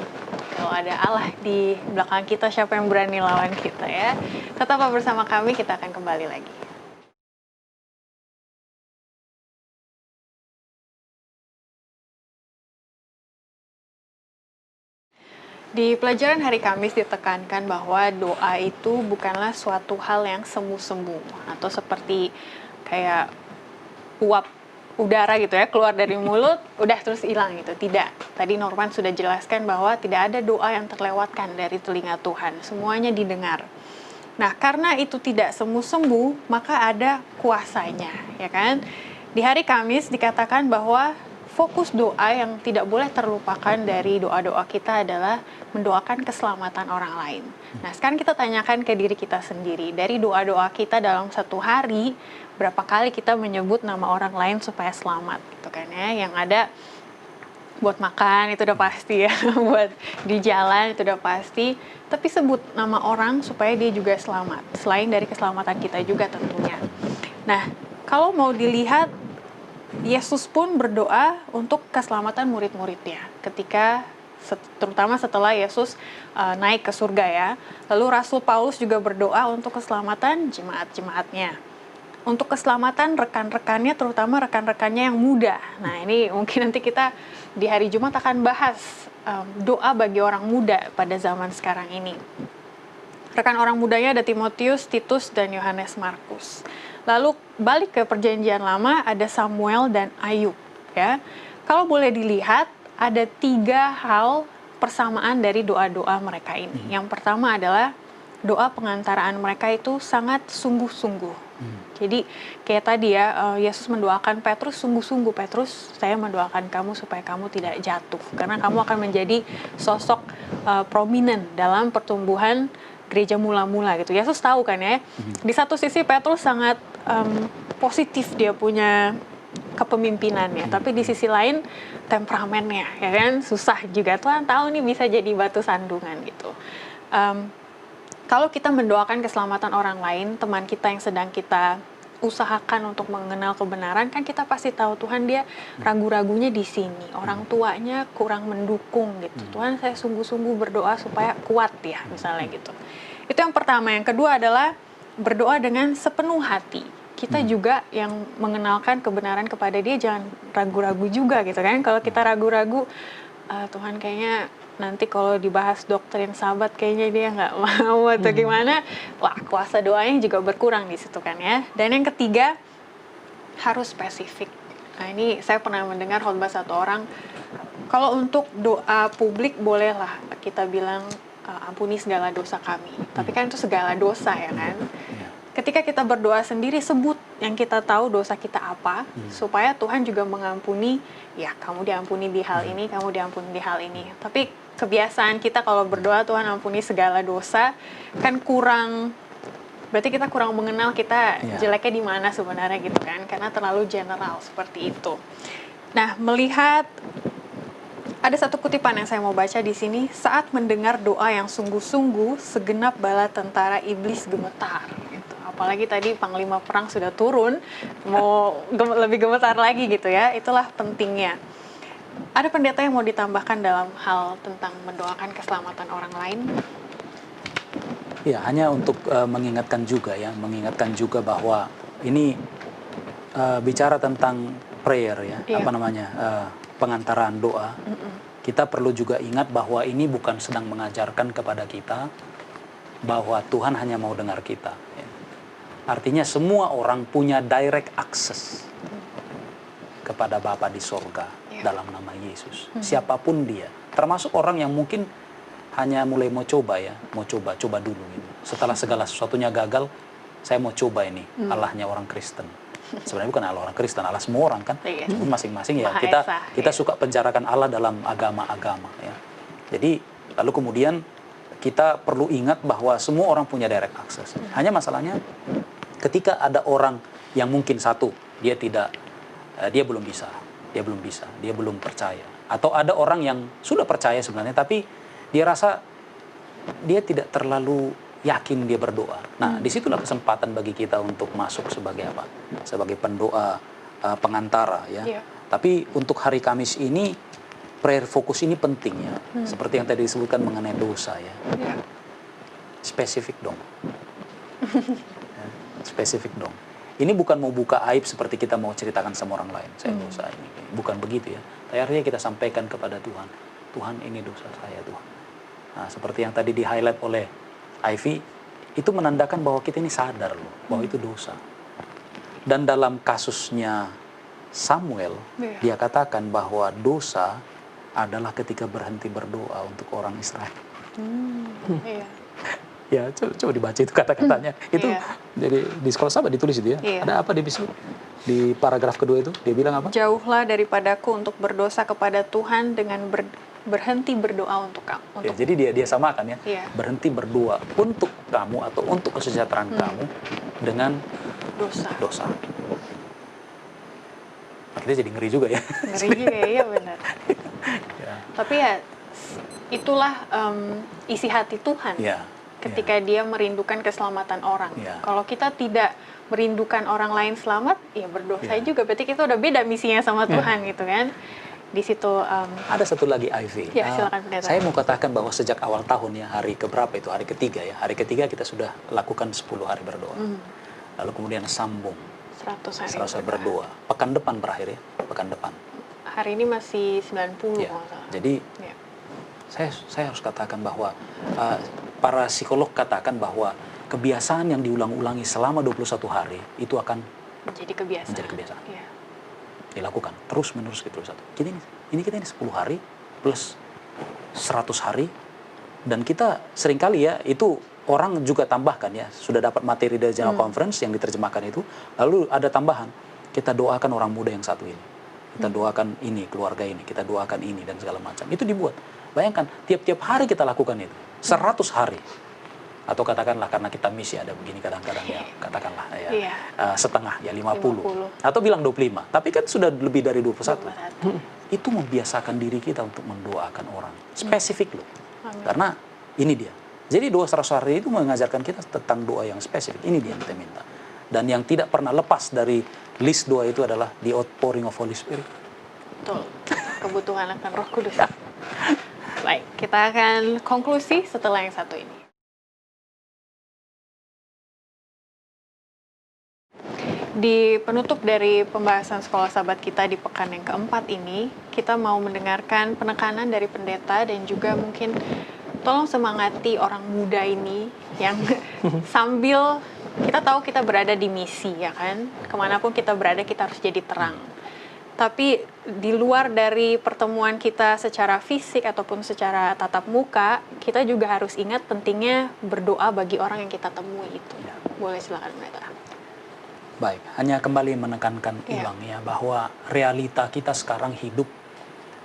kalau ada Allah di belakang kita, siapa yang berani lawan kita ya. Tetaplah bersama kami, kita akan kembali lagi. Di pelajaran hari Kamis ditekankan bahwa doa itu bukanlah suatu hal yang semu-semu atau seperti kayak uap udara gitu ya, keluar dari mulut, udah terus hilang gitu. Tidak. Tadi Norman sudah jelaskan bahwa tidak ada doa yang terlewatkan dari telinga Tuhan. Semuanya didengar. Nah, karena itu tidak semu-semu, maka ada kuasanya, ya kan? Di hari Kamis dikatakan bahwa fokus doa yang tidak boleh terlupakan dari doa-doa kita adalah mendoakan keselamatan orang lain. Nah, sekarang kita tanyakan ke diri kita sendiri. Dari doa-doa kita dalam satu hari, berapa kali kita menyebut nama orang lain supaya selamat, gitu kan ya? Yang ada buat makan itu udah pasti ya, buat di jalan itu udah pasti. Tapi sebut nama orang supaya dia juga selamat. Selain dari keselamatan kita juga tentunya. Nah, kalau mau dilihat, Yesus pun berdoa untuk keselamatan murid-muridnya ketika terutama setelah Yesus naik ke surga ya. Lalu Rasul Paulus juga berdoa untuk keselamatan jemaat-jemaatnya. Untuk keselamatan rekan-rekannya, terutama rekan-rekannya yang muda. Nah, ini mungkin nanti kita di hari Jumat akan bahas doa bagi orang muda pada zaman sekarang ini. Rekan orang mudanya ada Timotius, Titus, dan Yohanes Markus. Lalu balik ke perjanjian lama ada Samuel dan Ayub. Ya, kalau boleh dilihat ada 3 hal persamaan dari doa-doa mereka ini. Yang pertama adalah doa pengantaraan mereka itu sangat sungguh-sungguh. Jadi kayak tadi ya, Yesus mendoakan Petrus, sungguh-sungguh Petrus, saya mendoakan kamu supaya kamu tidak jatuh. Karena kamu akan menjadi sosok prominent dalam pertumbuhan gereja mula-mula gitu. Yesus tahu kan ya. Di satu sisi Petrus sangat positif, dia punya kepemimpinannya, tapi di sisi lain temperamennya, ya kan, susah juga. Tuhan tahu nih bisa jadi batu sandungan gitu. Kalau kita mendoakan keselamatan orang lain, teman kita yang sedang kita usahakan untuk mengenal kebenaran, kan kita pasti tahu Tuhan dia ragu-ragunya di sini, orang tuanya kurang mendukung gitu. Tuhan saya sungguh-sungguh berdoa supaya kuat ya, misalnya gitu. Itu yang pertama. Yang kedua adalah berdoa dengan sepenuh hati. Kita juga yang mengenalkan kebenaran kepada dia jangan ragu-ragu juga gitu kan. Kalau kita ragu-ragu, Tuhan kayaknya nanti kalau dibahas doktrin Sabat kayaknya dia nggak mau atau gimana, wah kuasa doanya juga berkurang di situ kan ya. Dan yang ketiga harus spesifik. Nah ini saya pernah mendengar khotbah satu orang, kalau untuk doa publik bolehlah kita bilang ampuni segala dosa kami, tapi kan itu segala dosa ya kan. Ketika kita berdoa sendiri sebut yang kita tahu dosa kita apa, supaya Tuhan juga mengampuni, ya kamu diampuni di hal ini, kamu diampuni di hal ini. Tapi kebiasaan kita kalau berdoa Tuhan ampuni segala dosa, kan kurang, berarti kita kurang mengenal kita jeleknya di mana sebenarnya gitu kan, karena terlalu general seperti itu. Nah, melihat ada satu kutipan yang saya mau baca di sini, saat mendengar doa yang sungguh-sungguh, segenap bala tentara iblis gemetar. Gitu. Apalagi tadi Panglima Perang sudah turun, mau lebih gemetar lagi gitu ya, itulah pentingnya. Ada pendeta yang mau ditambahkan dalam hal tentang mendoakan keselamatan orang lain? Ya, hanya untuk mengingatkan juga bahwa ini bicara tentang prayer ya, pengantaraan doa. Kita perlu juga ingat bahwa ini bukan sedang mengajarkan kepada kita bahwa Tuhan hanya mau dengar kita. Ya. Artinya semua orang punya direct access kepada Bapa di sorga dalam nama Yesus. Siapapun dia, termasuk orang yang mungkin hanya mulai mau coba dulu. Gitu. Setelah segala sesuatunya gagal, saya mau coba ini Allahnya orang Kristen. Sebenarnya bukan Allah orang Kristen, Allah semua orang kan. Masing-masing ya. Kita suka penjarakan Allah dalam agama-agama ya. Jadi lalu kemudian kita perlu ingat bahwa semua orang punya direct access. Hanya masalahnya ketika ada orang yang mungkin satu dia belum bisa, dia belum percaya. Atau ada orang yang sudah percaya sebenarnya tapi dia rasa dia tidak terlalu yakin dia berdoa. Nah, disitulah kesempatan bagi kita untuk masuk sebagai apa? Sebagai pendoa, pengantara ya. Tapi untuk hari Kamis ini, prayer fokus ini penting ya. Seperti yang tadi disebutkan mengenai dosa ya. Spesifik dong. Spesifik dong. Ini bukan mau buka aib seperti kita mau ceritakan sama orang lain. Saya dosa ini. Bukan begitu ya. Tapi artinya kita sampaikan kepada Tuhan. Tuhan, ini dosa saya Tuhan. Nah, seperti yang tadi di-highlight oleh Ivy, itu menandakan bahwa kita ini sadar loh, bahwa itu dosa. Dan dalam kasusnya Samuel, dia katakan bahwa dosa adalah ketika berhenti berdoa untuk orang Israel. Ya, coba dibaca itu kata-katanya. Itu jadi di sekolah sahabat ditulis itu ya. Ada apa di paragraf kedua itu? Dia bilang apa? Jauhlah daripadaku untuk berdosa kepada Tuhan dengan berhenti berdoa untuk kamu. Jadi dia samakan ya. Berhenti berdoa untuk kamu atau untuk kesejahteraan kamu dengan dosa. Akhirnya jadi ngeri juga ya. Ngeri juga ya, benar. Tapi ya itulah isi hati Tuhan. Ketika dia merindukan keselamatan orang. Kalau kita tidak merindukan orang lain selamat, ya berdosa juga. Berarti kita udah beda misinya sama Tuhan gitu kan. Di situ ada satu lagi Ivy. Silakan, pendeta. Saya mau katakan bahwa sejak awal tahun ya, hari keberapa itu, hari ketiga ya, hari ketiga kita sudah lakukan 10 hari berdoa. Lalu kemudian sambung 100 hari berdoa. Pekan depan berakhir ya, pekan depan. Hari ini masih 90 ya. Jadi saya harus katakan bahwa para psikolog katakan bahwa kebiasaan yang diulang-ulangi selama 21 hari itu akan menjadi kebiasaan. Dilakukan terus-menerus gitu satu. Kita ini 10 hari plus 100 hari, dan kita seringkali ya itu orang juga tambahkan ya, sudah dapat materi dari General Conference yang diterjemahkan itu, lalu ada tambahan, kita doakan orang muda yang satu ini, kita doakan ini, keluarga ini, kita doakan ini dan segala macam. Itu dibuat. Bayangkan tiap-tiap hari kita lakukan itu 100 hari. Atau katakanlah karena kita misi ada begini kadang-kadang ya, katakanlah ya setengah ya 50 atau bilang 25, tapi kan sudah lebih dari 21. Itu membiasakan diri kita untuk mendoakan orang spesifik loh. Karena ini dia. Jadi doa 100 hari itu mengajarkan kita tentang doa yang spesifik. Ini dia yang kita minta. Dan yang tidak pernah lepas dari list doa itu adalah the outpouring of Holy Spirit. Betul. Kebutuhan akan Roh Kudus. Baik, kita akan konklusi setelah yang satu ini. Di penutup dari pembahasan sekolah sahabat kita di pekan yang keempat ini, kita mau mendengarkan penekanan dari pendeta dan juga mungkin tolong semangati orang muda ini yang sambil kita tahu kita berada di misi ya kan, kemanapun kita berada kita harus jadi terang. Tapi di luar dari pertemuan kita secara fisik ataupun secara tatap muka, kita juga harus ingat pentingnya berdoa bagi orang yang kita temui itu. Boleh silakan pendeta. Baik, hanya kembali menekankan Iya. ulang ya bahwa realita kita sekarang hidup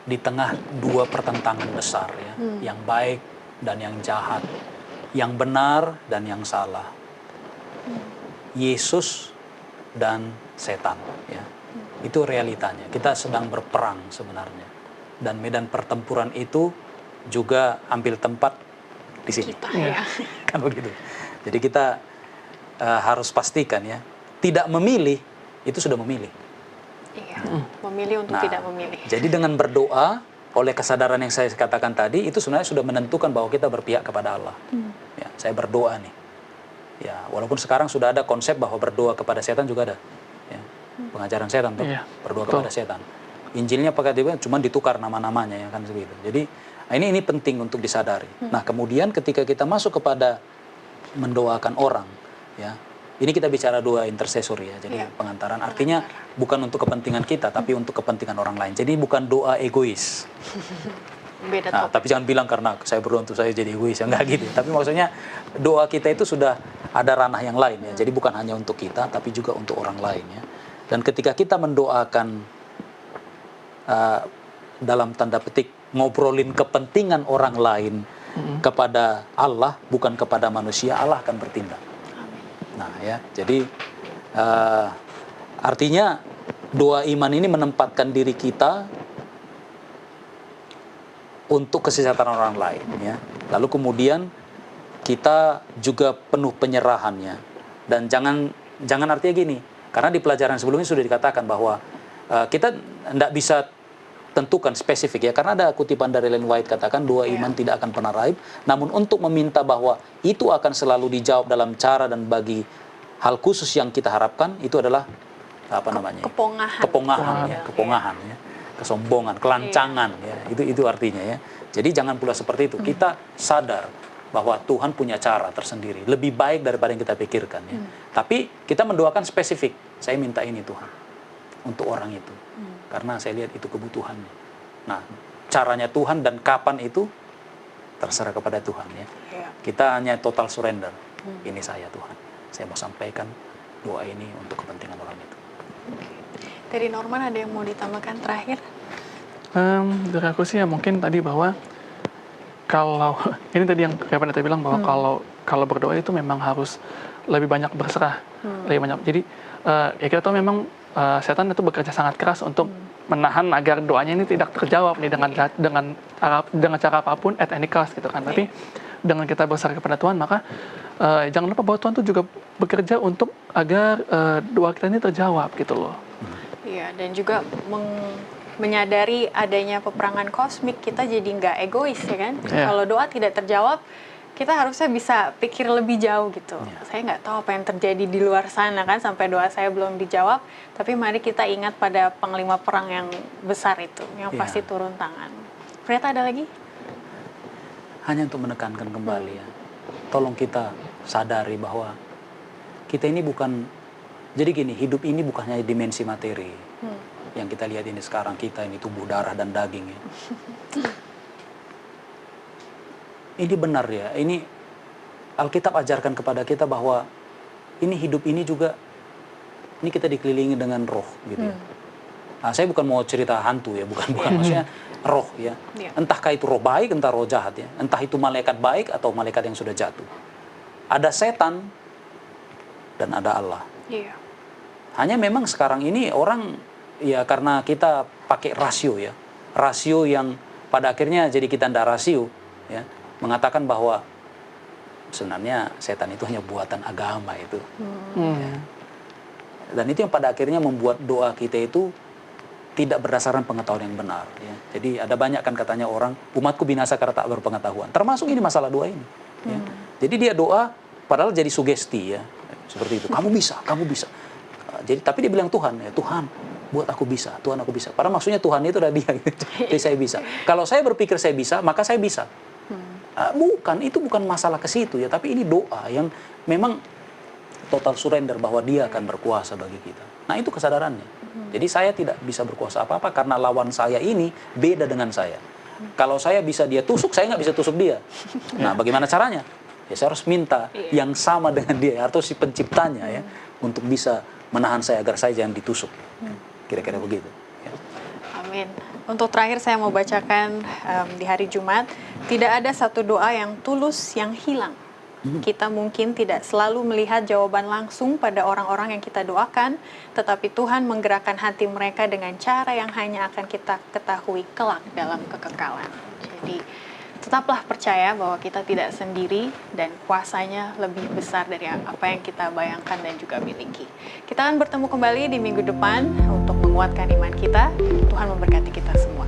di tengah dua pertentangan besar ya, yang baik dan yang jahat, yang benar dan yang salah, Yesus dan setan ya. Itu realitanya. Kita sedang berperang sebenarnya. Dan medan pertempuran itu juga ambil tempat di sini. Kita ya. Kan begitu. Jadi kita harus pastikan ya, tidak memilih itu sudah memilih. Iya. Memilih untuk Nah, tidak memilih. jadi dengan berdoa, oleh kesadaran yang saya katakan tadi, itu sebenarnya sudah menentukan bahwa kita berpihak kepada Allah. Ya, saya berdoa nih. Ya, walaupun sekarang sudah ada konsep bahwa berdoa kepada setan juga ada. Ya, pengajaran setan tuh, Iya, berdoa betul. kepada setan. Injilnya pakai dia cuma ditukar nama-namanya ya kan segitu. Jadi ini penting untuk disadari. Nah, kemudian ketika kita masuk kepada mendoakan orang, ya. Ini kita bicara dua intercessor ya, jadi pengantaran. Artinya bukan untuk kepentingan kita, tapi untuk kepentingan orang lain. Jadi bukan doa egois. Beda Nah, topik. tapi jangan bilang karena saya berdoa untuk saya jadi egois, ya enggak gitu. Tapi maksudnya doa kita itu sudah ada ranah yang lain ya. Jadi bukan hanya untuk kita, tapi juga untuk orang lain ya. Dan ketika kita mendoakan dalam tanda petik ngobrolin kepentingan orang lain kepada Allah, bukan kepada manusia, Allah akan bertindak. Nah ya, jadi artinya doa iman ini menempatkan diri kita untuk kesejahteraan orang lain ya. Lalu kemudian kita juga penuh penyerahannya. Dan jangan artinya gini, karena di pelajaran sebelumnya sudah dikatakan bahwa kita tidak bisa tentukan spesifik ya, karena ada kutipan dari Ellen White katakan doa iman tidak akan pernah raib, namun untuk meminta bahwa itu akan selalu dijawab dalam cara dan bagi hal khusus yang kita harapkan, itu adalah apa namanya? Kepongahan ya, kesombongan, kelancangan ya. Itu artinya ya. Jadi jangan pula seperti itu. Kita sadar bahwa Tuhan punya cara tersendiri, lebih baik daripada yang kita pikirkan ya. Tapi kita mendoakan spesifik. Saya minta ini Tuhan untuk orang itu. Karena saya lihat itu kebutuhannya. Nah, caranya Tuhan dan kapan itu terserah kepada Tuhan ya. Kita hanya total surrender. Ini saya Tuhan. Saya mau sampaikan doa ini untuk kepentingan orang itu. Dari Norman ada yang mau ditambahkan terakhir? Dari aku sih ya mungkin tadi bahwa kalau ini tadi yang kayak Pendeta bilang bahwa kalau berdoa itu memang harus lebih banyak berserah, lebih banyak. Jadi ya kita tahu memang setan itu bekerja sangat keras untuk menahan agar doanya ini tidak terjawab nih dengan cara apapun at any cost gitu kan. Tapi dengan kita berserah kepada Tuhan, maka jangan lupa bahwa Tuhan itu juga bekerja untuk agar doa kita ini terjawab gitu loh. Iya, dan juga menyadari adanya peperangan kosmik, kita jadi nggak egois ya kan. Kalau doa tidak terjawab, kita harusnya bisa pikir lebih jauh gitu. Saya nggak tahu apa yang terjadi di luar sana kan, sampai doa saya belum dijawab. Tapi mari kita ingat pada panglima perang yang besar itu, yang pasti turun tangan. Ternyata ada lagi? Hanya untuk menekankan kembali ya. Tolong kita sadari bahwa kita ini bukan, jadi gini, hidup ini bukan hanya dimensi materi. Yang kita lihat ini sekarang, kita ini tubuh darah dan daging ya. Ini benar ya, ini Alkitab ajarkan kepada kita bahwa ini hidup ini juga, ini kita dikelilingi dengan roh gitu ya. Nah, saya bukan mau cerita hantu ya, bukan maksudnya roh ya. Entahkah itu roh baik, entah roh jahat ya. Entah itu malaikat baik atau malaikat yang sudah jatuh. Ada setan dan ada Allah. Iya. Hanya memang sekarang ini orang ya karena kita pakai rasio ya. Rasio yang pada akhirnya jadi kita ndak rasio ya. Mengatakan bahwa sebenarnya setan itu hanya buatan agama itu. Ya. Dan itu yang pada akhirnya membuat doa kita itu tidak berdasarkan pengetahuan yang benar. Ya. Jadi ada banyak kan katanya orang, umatku binasa karena tak berpengetahuan. Termasuk ini masalah doa ini. Ya. Jadi dia doa padahal jadi sugesti ya. Seperti itu, kamu bisa, kamu bisa. Jadi tapi dia bilang Tuhan, ya Tuhan buat aku bisa, Tuhan aku bisa. Padahal maksudnya Tuhan itu udah dia. Jadi saya bisa. Kalau saya berpikir saya bisa, maka saya bisa. Bukan, itu bukan masalah ke situ ya, tapi ini doa yang memang total surrender bahwa dia akan berkuasa bagi kita. Nah itu kesadarannya. Jadi saya tidak bisa berkuasa apa-apa karena lawan saya ini beda dengan saya. Kalau saya bisa dia tusuk, saya nggak bisa tusuk dia. Nah bagaimana caranya? Ya saya harus minta yang sama dengan dia, atau si penciptanya ya, untuk bisa menahan saya agar saya jangan ditusuk. Kira-kira begitu. Ya. Amin. Untuk terakhir saya mau bacakan di hari Jumat, tidak ada satu doa yang tulus yang hilang. Kita mungkin tidak selalu melihat jawaban langsung pada orang-orang yang kita doakan, tetapi Tuhan menggerakkan hati mereka dengan cara yang hanya akan kita ketahui kelak dalam kekekalan. Jadi tetaplah percaya bahwa kita tidak sendiri dan kuasanya lebih besar dari apa yang kita bayangkan dan juga miliki. Kita akan bertemu kembali di minggu depan untuk menguatkan iman kita. Tuhan memberkati kita semua.